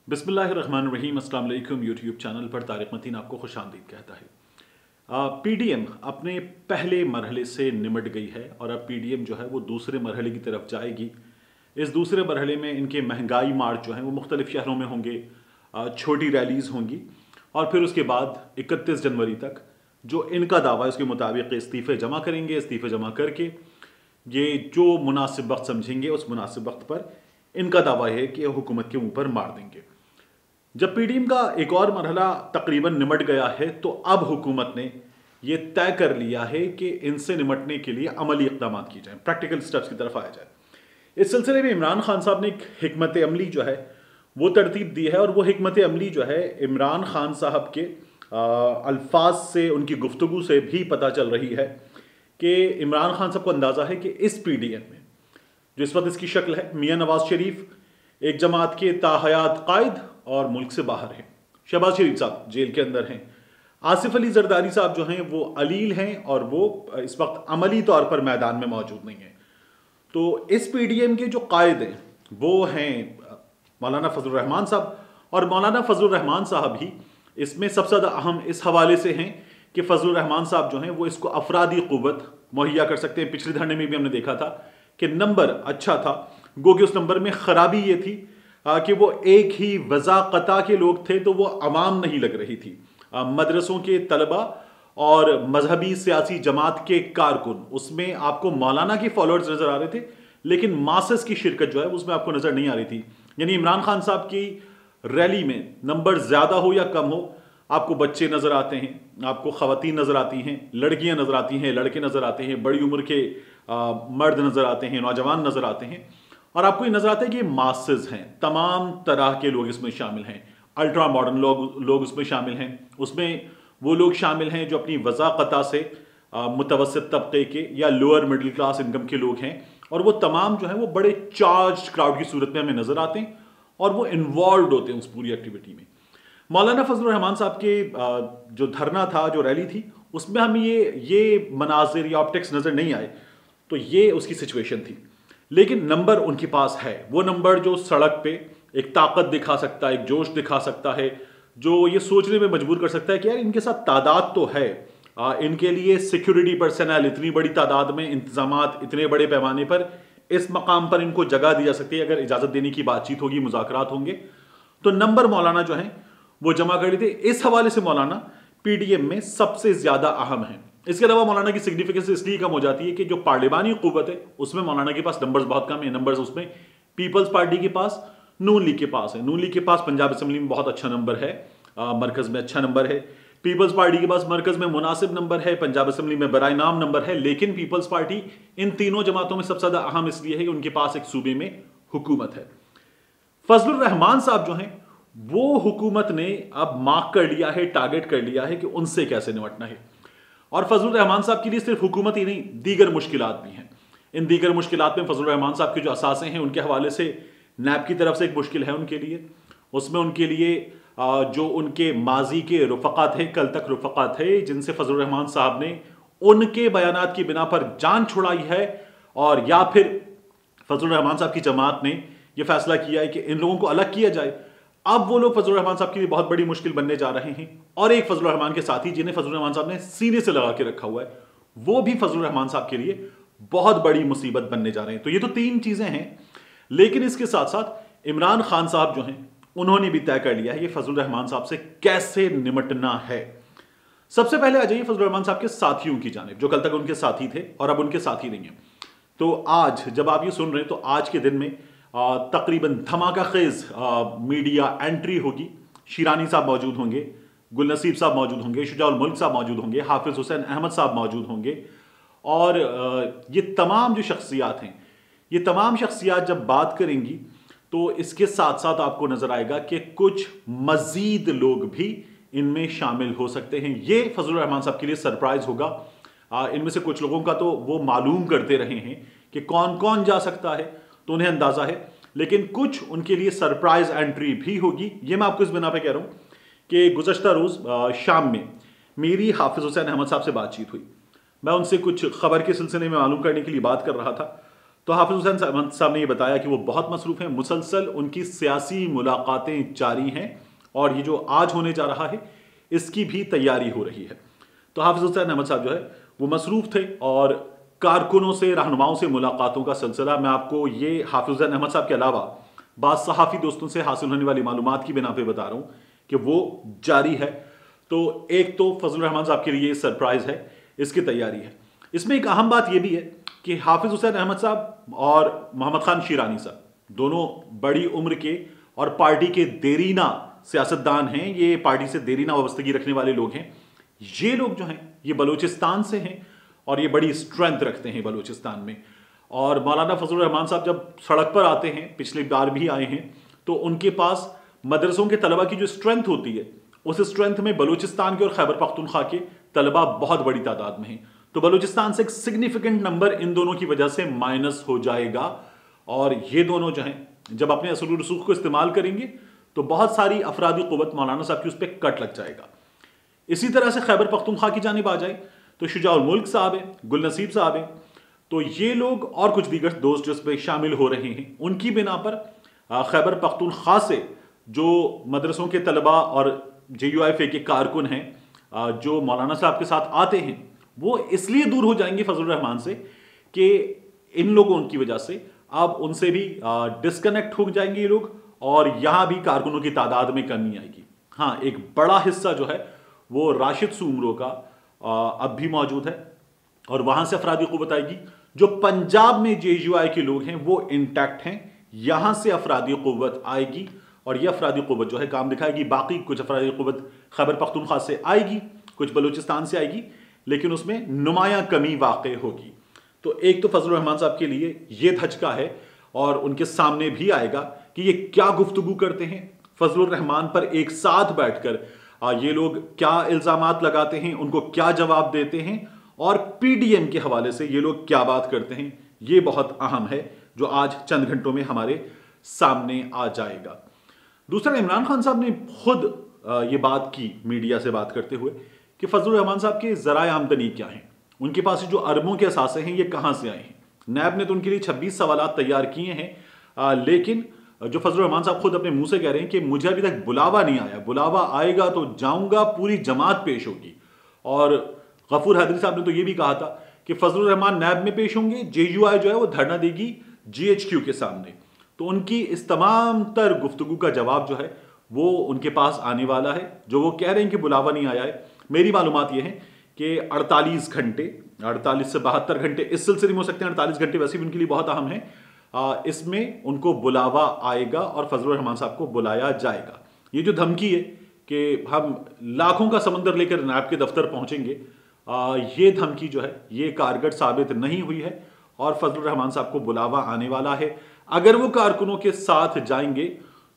बिस्मिल्लाहिर्रहमानिर्रहीम। अस्सलाम वालेकुम। यूट्यूब चैनल पर तारिक मतीन आपको खुश आमदीद कहता है। पीडीएम अपने पहले मरहले से निमट गई है और अब पीडीएम जो है वो दूसरे मरहले की तरफ जाएगी। इस दूसरे मरहले में इनके महंगाई मार्च जो हैं वो मुख्तलिफ शहरों में होंगे, छोटी रैलीज़ होंगी और फिर उसके बाद 31 जनवरी तक जो इनका दावा है उसके मुताबिक इस्तीफ़े जमा करेंगे। इस्तीफ़े जमा करके ये जो मुनासिब वक्त समझेंगे उस मुनासिब वक्त पर इनका दावा है कि हुकूमत के ऊपर मार देंगे। जब पीडीएम का एक और मरहला तकरीबन निमट गया है तो अब हुकूमत ने यह तय कर लिया है कि इनसे निमटने के लिए अमली इक़दाम किए जाएं, प्रैक्टिकल स्टेप्स की तरफ आया जाए। इस सिलसिले में इमरान खान साहब ने एक हिकमत अमली जो है वो तरतीब दी है और वो हिकमत अमली जो है इमरान खान साहब के अल्फाज से, उनकी गुफ्तगू से भी पता चल रही है कि इमरान खान साहब को अंदाज़ा है कि इस पीडीएम में जो इस वक्त इसकी शक्ल है, मियाँ नवाज शरीफ एक जमात के ताहयात कायद और मुल्क से बाहर हैं। शहबाज शरीफ साहब जेल के अंदर हैं। आसिफ अली जरदारी साहब जो हैं वो अलील हैं और वो इस वक्त अमली तौर पर मैदान में मौजूद नहीं हैं। तो इस पीडीएम के जो कायद हैं वो हैं मौलाना फजलुर रहमान साहब, और मौलाना फजलुर रहमान साहब ही इसमें सबसे ज़्यादा अहम इस हवाले से हैं कि फजलुर रहमान साहब जो हैं वो इसको अफरादी क़ुव्वत मुहैया कर सकते हैं। पिछले धरने में भी हमने देखा था कि नंबर अच्छा था, गो कि उस नंबर में ख़राबी ये थी कि वो एक ही वज़ाक़ता के लोग थे तो वो अवाम नहीं लग रही थी। मदरसों के तलबा और मजहबी सियासी जमात के कारकुन, उसमें आपको मौलाना के फॉलोअर्स नज़र आ रहे थे लेकिन मासेस की शिरकत जो है उसमें आपको नज़र नहीं आ रही थी। यानी इमरान खान साहब की रैली में नंबर ज़्यादा हो या कम हो, आपको बच्चे नज़र आते हैं, आपको ख़वातीन नज़र आती हैं, लड़कियां नज़र आती हैं, लड़के नज़र आते हैं, बड़ी उम्र के मर्द नज़र आते हैं, नौजवान नज़र आते हैं, और आपको ये नज़र आता है कि ये मासेस हैं, तमाम तरह के लोग इसमें शामिल हैं। अल्ट्रा मॉडर्न लोग उसमें शामिल हैं, उसमें वो लोग शामिल हैं जो अपनी वज़ाक़ता से मुतवस्सित तबके के या लोअर मिडिल क्लास इनकम के लोग हैं, और वो तमाम जो हैं वो बड़े चार्ज क्राउड की सूरत में हमें नज़र आते हैं और वो इन्वॉल्व होते हैं उस पूरी एक्टिविटी में। मौलाना फजलुर रहमान साहब के जो धरना था, जो रैली थी, उसमें हमें ये मनाजिर या ऑप्टिक्स नज़र नहीं आए, तो ये उसकी सिचुएशन थी। लेकिन नंबर उनके पास है, वो नंबर जो सड़क पे एक ताकत दिखा सकता है, एक जोश दिखा सकता है, जो ये सोचने में मजबूर कर सकता है कि यार इनके साथ तादाद तो है, इनके लिए सिक्योरिटी पर्सनल इतनी बड़ी तादाद में, इंतजामात इतने बड़े पैमाने पर, इस मकाम पर इनको जगह दी जा सकती है। अगर इजाज़त देने की बातचीत होगी, मुज़ाकरात होंगे, तो नंबर मौलाना जो हैं वो जमा कर थे। इस हवाले से मौलाना पीडीएम में सबसे ज़्यादा अहम है। इसके अलावा मौलाना की सिग्निफिकेंस इसलिए कम हो जाती है कि जो पार्लिमानी क़ुव्वत है उसमें मौलाना के पास नंबर्स बहुत कम है। नंबर्स उसमें पीपल्स पार्टी के पास, नून लीग के पास है। नून लीग के पास पंजाब असम्बली में बहुत अच्छा नंबर है, मरकज़ में अच्छा नंबर है। पीपल्स पार्टी के पास मरकज़ में मुनासिब नंबर है, पंजाब असम्बली में बराए नाम नंबर है। लेकिन पीपल्स पार्टी इन तीनों जमातों में सबसे ज़्यादा अहम इसलिए है कि उनके पास एक सूबे में हुकूमत है। फजलुर रहमान साहब जो हैं वो हुकूमत ने अब मार्क कर लिया है, टारगेट कर लिया है कि उनसे कैसे निपटना है। और फजलुर रहमान साहब के लिए सिर्फ हुकूमत ही नहीं, दीगर मुश्किलात भी हैं। इन दीगर मुश्किलात में फजलुर रहमान साहब के जो असासे हैं उनके हवाले से नैब की तरफ से एक मुश्किल है उनके लिए। उसमें उनके लिए जो उनके माजी के रुफ़क़ा थे, कल तक रुफ़क़ा थे, जिनसे फजलुर रहमान साहब ने उनके बयानात की बिना पर जान छुड़ाई है, और या फिर फजलुर रहमान साहब की जमात ने यह फैसला किया है कि इन लोगों को अलग किया जाए। अब वो लोग फजलुर रहमान साहब के लिए बहुत बड़ी मुश्किल बनने जा रहे हैं। और एक फजलुर रहमान के साथी जिन्हें फजलुर रहमान साहब ने सीने से लगा के रखा हुआ है, वो भी फजलुर रहमान साहब के लिए बहुत बड़ी मुसीबत बनने जा रहे हैं। तो ये तो तीन चीजें हैं। लेकिन इसके साथ साथ इमरान खान साहब जो हैं उन्होंने भी तय कर लिया है कि फजलुर रहमान साहब से कैसे निमटना है। सबसे पहले आ जाइए फजलुर रहमान साहब के साथियों की जानिब, जो कल तक उनके साथी थे और अब उनके साथी नहीं है। तो आज जब आप ये सुन रहे हैं तो आज के दिन में तकरीबन धमाका खेज मीडिया एंट्री होगी। शिरानी साहब मौजूद होंगे, गुल नसीब साहब मौजूद होंगे, शुजाउल मुल्क साहब मौजूद होंगे, हाफिज हुसैन अहमद साहब मौजूद होंगे, और ये तमाम जो शख्सियात हैं, ये तमाम शख्सियात जब बात करेंगी तो इसके साथ साथ आपको नजर आएगा कि कुछ मजीद लोग भी इनमें शामिल हो सकते हैं। ये फजलुर रहमान साहब के लिए सरप्राइज होगा। इनमें से कुछ लोगों का तो वो मालूम करते रहे हैं कि कौन कौन जा सकता है, तो उन्हें अंदाजा है, लेकिन कुछ उनके लिए सरप्राइज एंट्री भी होगी। ये मैं आपको इस बिना पे कह रहा हूं कि गुज़श्ता रोज शाम में मेरी हाफिज हुसैन अहमद साहब से बातचीत हुई। मैं उनसे कुछ खबर के सिलसिले में मालूम करने के लिए बात कर रहा था, تو حافظ حسین صاحب نے یہ بتایا کہ وہ بہت مصروف ہیں، مسلسل ان کی سیاسی ملاقاتیں جاری ہیں اور یہ جو آج ہونے جا رہا ہے اس کی بھی تیاری ہو رہی ہے۔ تو حافظ حسین احمد صاحب جو ہے وہ مصروف تھے اور کارکنوں سے، رہنماؤں سے ملاقاتوں کا سلسلہ، میں آپ کو یہ حافظ حسین احمد صاحب کے علاوہ بعض صحافی دوستوں سے حاصل ہونے والی معلومات کی بنا پہ بتا رہا ہوں کہ وہ جاری ہے۔ تو ایک تو فضل الرحمان صاحب کے لیے سرپرائز ہے، اس کی تیاری ہے۔ اس میں ایک اہم بات یہ بھی ہے کہ حافظ حسین احمد صاحب اور محمد خان شیرانی صاحب دونوں بڑی عمر کے اور پارٹی کے دیرینہ سیاستدان ہیں، یہ پارٹی سے دیرینہ وابستگی رکھنے والے لوگ ہیں۔ یہ لوگ جو ہیں یہ بلوچستان سے ہیں اور یہ بڑی اسٹرینتھ رکھتے ہیں بلوچستان میں۔ اور مولانا فضل الرحمان صاحب جب سڑک پر آتے ہیں، پچھلی بار بھی آئے ہیں، تو ان کے پاس مدرسوں کے طلبہ کی جو اسٹرینتھ ہوتی ہے اس اسٹرینتھ میں بلوچستان کے اور خیبر پختونخوا کے طلبہ بہت بڑی تعداد میں ہیں۔ تو بلوچستان سے ایک سگنیفیکنٹ نمبر ان دونوں کی وجہ سے مائنس ہو جائے گا، اور یہ دونوں جو ہیں جب اپنے اصول و رسوخ کو استعمال کریں گے تو بہت ساری افرادی قوت مولانا صاحب کی اس پہ کٹ لگ جائے گا۔ اسی طرح سے خیبر پختونخوا کی جانب آ جائے تو شجاع الملک صاحب ہیں، گل نصیب صاحب ہیں، تو یہ لوگ اور کچھ دیگر دوست جو اس پہ شامل ہو رہے ہیں، ان کی بنا پر خیبر پختونخوا سے جو مدرسوں کے طلبہ اور JUIFA کے کارکن ہیں جو مولانا صاحب کے ساتھ آتے ہیں، وہ اس لیے دور ہو جائیں گے فضل الرحمان سے کہ ان لوگوں کی وجہ سے اب ان سے بھی ڈسکنیکٹ ہو جائیں گے یہ لوگ، اور یہاں بھی کارکنوں کی تعداد میں کمی آئے گی۔ ہاں، ایک بڑا حصہ جو ہے وہ راشد سومرو کا اب بھی موجود ہے اور وہاں سے افرادی قوت آئے گی۔ جو پنجاب میں JUI کے لوگ ہیں وہ انٹیکٹ ہیں، یہاں سے افرادی قوت آئے گی اور یہ افرادی قوت جو ہے کام دکھائے گی۔ باقی کچھ افرادی قوت خیبر پختونخوا سے آئے گی، کچھ بلوچستان سے آئے گی، لیکن اس میں نمایاں کمی واقع ہوگی۔ تو ایک تو فضل الرحمان صاحب کے لیے یہ دھچکا ہے، اور ان کے سامنے بھی آئے گا کہ یہ کیا گفتگو کرتے ہیں فضل الرحمان پر ایک ساتھ بیٹھ کر، یہ لوگ کیا الزامات لگاتے ہیں، ان کو کیا جواب دیتے ہیں، اور PDM کے حوالے سے یہ لوگ کیا بات کرتے ہیں۔ یہ بہت اہم ہے جو آج چند گھنٹوں میں ہمارے سامنے آ جائے گا۔ دوسرا، عمران خان صاحب نے خود یہ بات کی میڈیا سے بات کرتے ہوئے کہ فضل الرحمان صاحب کے ذرائع آمدنی کیا ہیں، ان کے پاس جو اربوں کے اثاثے ہیں یہ کہاں سے آئے ہیں۔ نیب نے تو ان کے لیے 26 سوالات تیار کیے ہیں، لیکن جو فضل الرحمان صاحب خود اپنے منہ سے کہہ رہے ہیں کہ مجھے ابھی تک بلاوا نہیں آیا، بلاوا آئے گا تو جاؤں گا، پوری جماعت پیش ہوگی۔ اور غفور حیدری صاحب نے تو یہ بھی کہا تھا کہ فضل الرحمان نیب میں پیش ہوں گے، JUI جو ہے وہ دھرنا دے گی GHQ کے سامنے۔ تو ان کی اس تمام تر گفتگو کا جواب جو ہے وہ ان کے پاس آنے والا ہے۔ جو وہ کہہ رہے ہیں کہ بلاوا نہیں آیا ہے، میری معلومات یہ ہیں کہ 48 گھنٹے 48 سے 72 گھنٹے اس سلسلے میں ہو سکتے ہیں، 48 گھنٹے ویسے بھی ان کے لیے بہت اہم ہیں، اس میں ان کو بلاوا آئے گا اور فضل الرحمان صاحب کو بلایا جائے گا۔ یہ جو دھمکی ہے کہ ہم لاکھوں کا سمندر لے کر نیب کے دفتر پہنچیں گے، یہ دھمکی جو ہے یہ کارگر ثابت نہیں ہوئی ہے اور فضل الرحمان صاحب کو بلاوا آنے والا ہے۔ اگر وہ کارکنوں کے ساتھ جائیں گے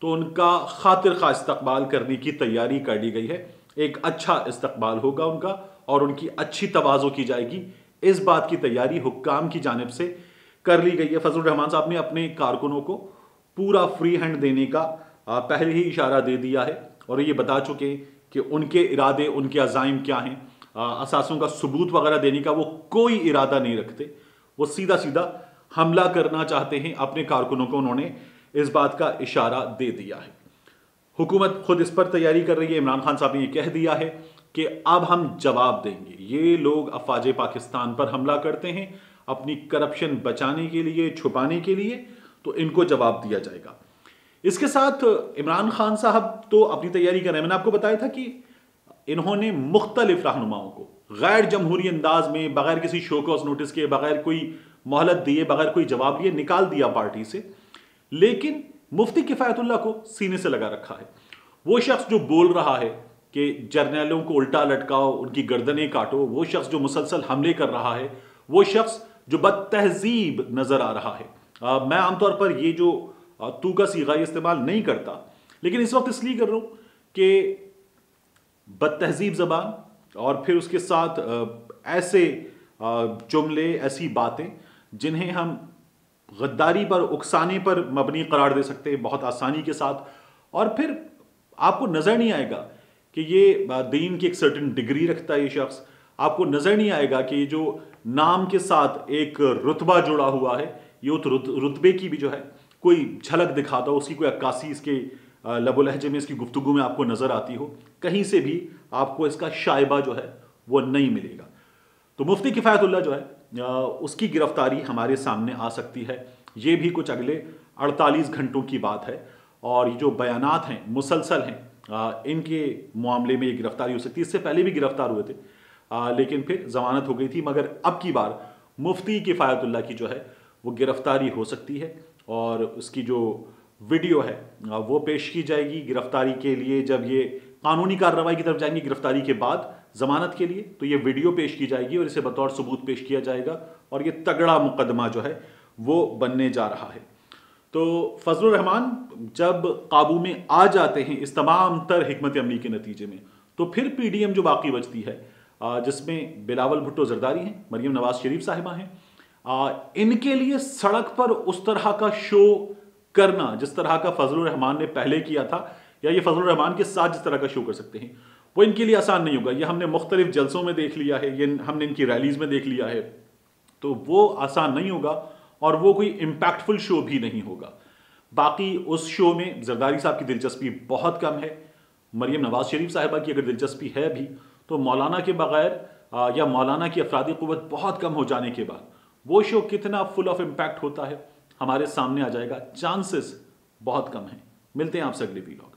تو ان کا خاطر خواہ استقبال کرنے کی تیاری کر لی گئی ہے، ایک اچھا استقبال ہوگا ان کا اور ان کی اچھی تواضع کی جائے گی، اس بات کی تیاری حکام کی جانب سے کر لی گئی ہے۔ فضل الرحمان صاحب نے اپنے کارکنوں کو پورا فری ہینڈ دینے کا پہلے ہی اشارہ دے دیا ہے اور یہ بتا چکے کہ ان کے ارادے، ان کے عزائم کیا ہیں۔ اثاثوں کا ثبوت وغیرہ دینے کا وہ کوئی ارادہ نہیں رکھتے، وہ سیدھا سیدھا حملہ کرنا چاہتے ہیں اپنے کارکنوں کو، انہوں نے اس بات کا اشارہ دے دیا ہے۔ حکومت خود اس پر تیاری کر رہی ہے، عمران خان صاحب نے یہ کہہ دیا ہے کہ اب ہم جواب دیں گے، یہ لوگ افواج پاکستان پر حملہ کرتے ہیں اپنی کرپشن بچانے کے لیے، چھپانے کے لیے، تو ان کو جواب دیا جائے گا۔ اس کے ساتھ عمران خان صاحب تو اپنی تیاری کر رہے ہیں۔ میں نے آپ کو بتایا تھا کہ انہوں نے مختلف رہنماؤں کو غیر جمہوری انداز میں، بغیر کسی شو کاز نوٹس کے، بغیر کوئی مہلت دیے، بغیر کوئی جواب دیے نکال دیا پارٹی سے، لیکن مفتی کفایت اللہ کو سینے سے لگا رکھا ہے۔ وہ شخص جو بول رہا ہے کہ جرنیلوں کو الٹا لٹکاؤ، ان کی گردنیں کاٹو، وہ شخص جو مسلسل حملے کر رہا ہے، وہ شخص جو بد تہذیب نظر آ رہا ہے۔ میں عام طور پر یہ جو تو کا صیغہ استعمال نہیں کرتا، لیکن اس وقت اس لیے کر رہا ہوں کہ بد تہذیب زبان اور پھر اس کے ساتھ ایسے جملے، ایسی باتیں جنہیں ہم غداری پر، اکسانے پر مبنی قرار دے سکتے ہیں بہت آسانی کے ساتھ، اور پھر آپ کو نظر نہیں آئے گا کہ یہ دین کی ایک سرٹن ڈگری رکھتا ہے یہ شخص، آپ کو نظر نہیں آئے گا کہ یہ جو نام کے ساتھ ایک رتبہ جڑا ہوا ہے यूथ रुतबे की भी जो है कोई झलक दिखाता हो, उसकी कोई अक्कासी इसके लबो लहजे में, इसकी गुफ्तगू में आपको नजर आती हो, कहीं से भी आपको इसका शायबा जो है वो नहीं मिलेगा। तो मुफ्ती किफ़ायतुल्लाह जो है उसकी गिरफ्तारी हमारे सामने आ सकती है, ये भी कुछ अगले 48 घंटों की बात है। और ये जो बयानात हैं मुसलसल हैं, इनके मामले में ये गिरफ्तारी हो सकती है। इससे पहले भी गिरफ्तार हुए थे, लेकिन फिर जमानत हो गई थी। मगर अब की बार मुफ्ती किफ़ायतुल्लाह की जो है वो गिरफ्तारी हो सकती है, और उसकी जो वीडियो है वो पेश की जाएगी गिरफ्तारी के लिए। जब ये कानूनी कार्रवाई की तरफ जाएंगे गिरफ्तारी के बाद जमानत के लिए, तो ये वीडियो पेश की जाएगी और इसे बतौर सबूत पेश किया जाएगा, और ये तगड़ा मुकदमा जो है वो बनने जा रहा है। तो फजलुर रहमान जब काबू में आ जाते हैं इस तमाम तर हिकमत अमली के नतीजे में, तो फिर पीडीएम जो बाकी बचती है, जिसमें बिलावल भुट्टो जरदारी हैं, मरियम नवाज शरीफ साहिबा हैं, इनके लिए सड़क पर उस तरह का शो करना जिस तरह का फजलुर रहमान ने पहले किया था, या ये फजलुर रहमान के साथ जिस तरह का शो कर सकते हैं, वो इनके लिए आसान नहीं होगा। ये हमने मुख्तलिफ जलसों में देख लिया है, ये हमने इनकी रैलीज में देख लिया है, तो वो आसान नहीं होगा और वो कोई इम्पैक्टफुल शो भी नहीं होगा। बाकी उस शो में जरदारी साहब की दिलचस्पी बहुत कम है। मरियम नवाज शरीफ साहिबा की अगर दिलचस्पी है भी, तो मौलाना के बगैर या मौलाना की अफरादी क़ुव्वत बहुत कम हो जाने के बाद वो शो कितना फुल ऑफ इम्पैक्ट होता है हमारे सामने आ जाएगा, चांसेस बहुत कम हैं। मिलते हैं आपसे अगले वीडियो।